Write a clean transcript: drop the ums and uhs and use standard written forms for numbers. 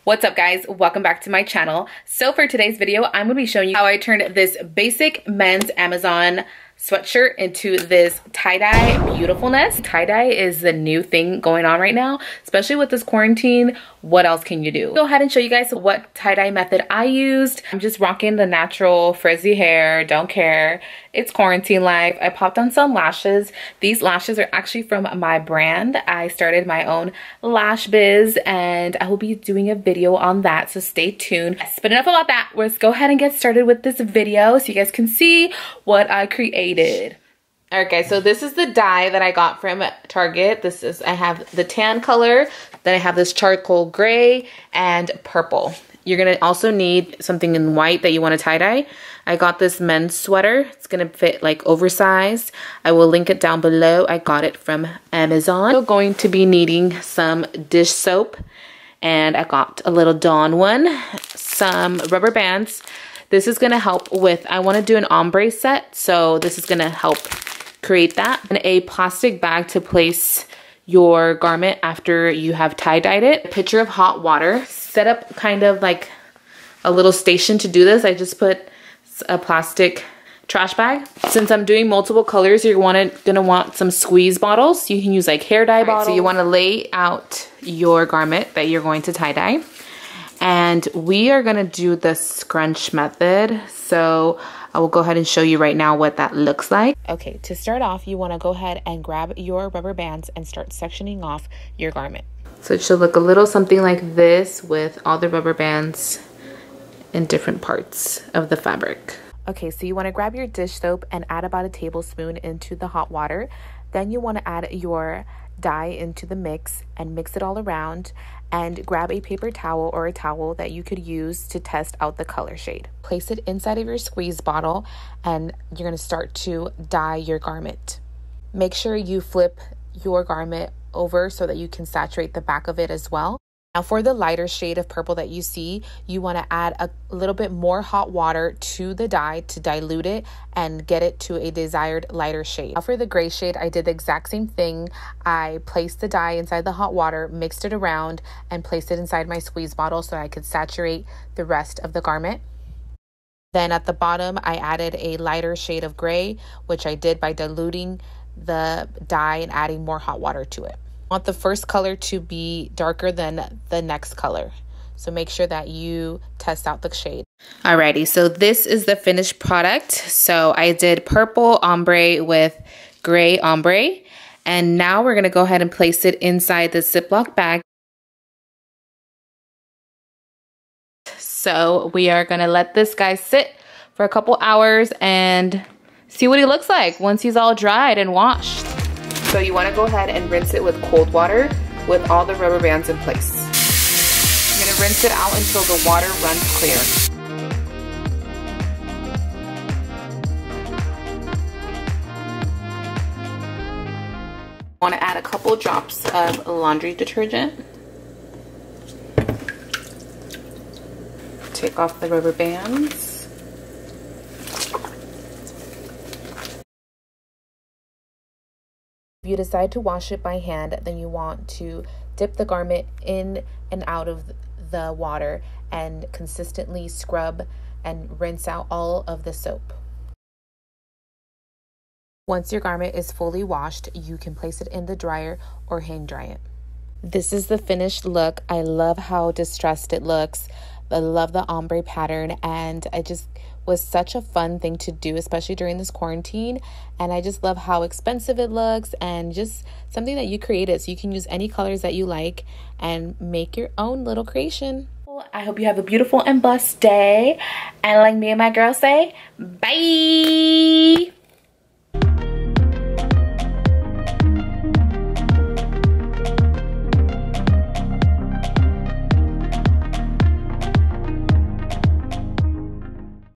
What's up guys, welcome back to my channel. So for today's video, I'm gonna be showing you how I turned this basic men's Amazon sweatshirt into this tie-dye beautifulness. Tie-dye is the new thing going on right now, especially with this quarantine. What else can you do? Go ahead and show you guys what tie-dye method I used. I'm just rocking the natural frizzy hair, don't care. It's quarantine life. I popped on some lashes. These lashes are actually from my brand. I started my own lash biz and I will be doing a video on that, so stay tuned. But enough about that. Let's go ahead and get started with this video so you guys can see what I created. Alright guys, so this is the dye that I got from Target. I have the tan color, then I have this charcoal gray and purple. You're gonna also need something in white that you want to tie-dye. I got this men's sweater. It's gonna fit like oversized. I will link it down below. I got it from Amazon. I'm going to be needing some dish soap, and I got a little Dawn one, some rubber bands. This is gonna help with, I wanna do an ombre set, so this is gonna help create that. And a plastic bag to place your garment after you have tie-dyed it. A pitcher of hot water. Set up kind of like a little station to do this. I just put a plastic trash bag. Since I'm doing multiple colors, you're gonna want some squeeze bottles. You can use like hair dye bottles. So you wanna lay out your garment that you're going to tie-dye. And we are gonna do the scrunch method. So I will go ahead and show you right now what that looks like. Okay, to start off, you wanna go ahead and grab your rubber bands and start sectioning off your garment. So it should look a little something like this with all the rubber bands in different parts of the fabric. Okay, so you wanna grab your dish soap and add about a tablespoon into the hot water. Then you wanna add your dye into the mix and mix it all around, and grab a paper towel or a towel that you could use to test out the color shade. Place it inside of your squeeze bottle and you're gonna start to dye your garment. Make sure you flip your garment over so that you can saturate the back of it as well. Now for the lighter shade of purple that you see, you want to add a little bit more hot water to the dye to dilute it and get it to a desired lighter shade. Now for the gray shade, I did the exact same thing. I placed the dye inside the hot water, mixed it around, and placed it inside my squeeze bottle so I could saturate the rest of the garment. Then at the bottom, I added a lighter shade of gray, which I did by diluting the dye and adding more hot water to it. I want the first color to be darker than the next color, so make sure that you test out the shade. Alrighty, so this is the finished product. So I did purple ombre with gray ombre, and now we're gonna go ahead and place it inside the Ziploc bag. So we are gonna let this guy sit for a couple hours and see what he looks like once he's all dried and washed. So you want to go ahead and rinse it with cold water with all the rubber bands in place. I'm going to rinse it out until the water runs clear. I want to add a couple drops of laundry detergent. Take off the rubber bands. If you decide to wash it by hand, then you want to dip the garment in and out of the water and consistently scrub and rinse out all of the soap. Once your garment is fully washed, you can place it in the dryer or hang dry it. This is the finished look. I love how distressed it looks. I love the ombre pattern, and it just was such a fun thing to do, especially during this quarantine. And I just love how expensive it looks and just something that you created, so you can use any colors that you like and make your own little creation. I hope you have a beautiful and blessed day, and like me and my girl say, bye.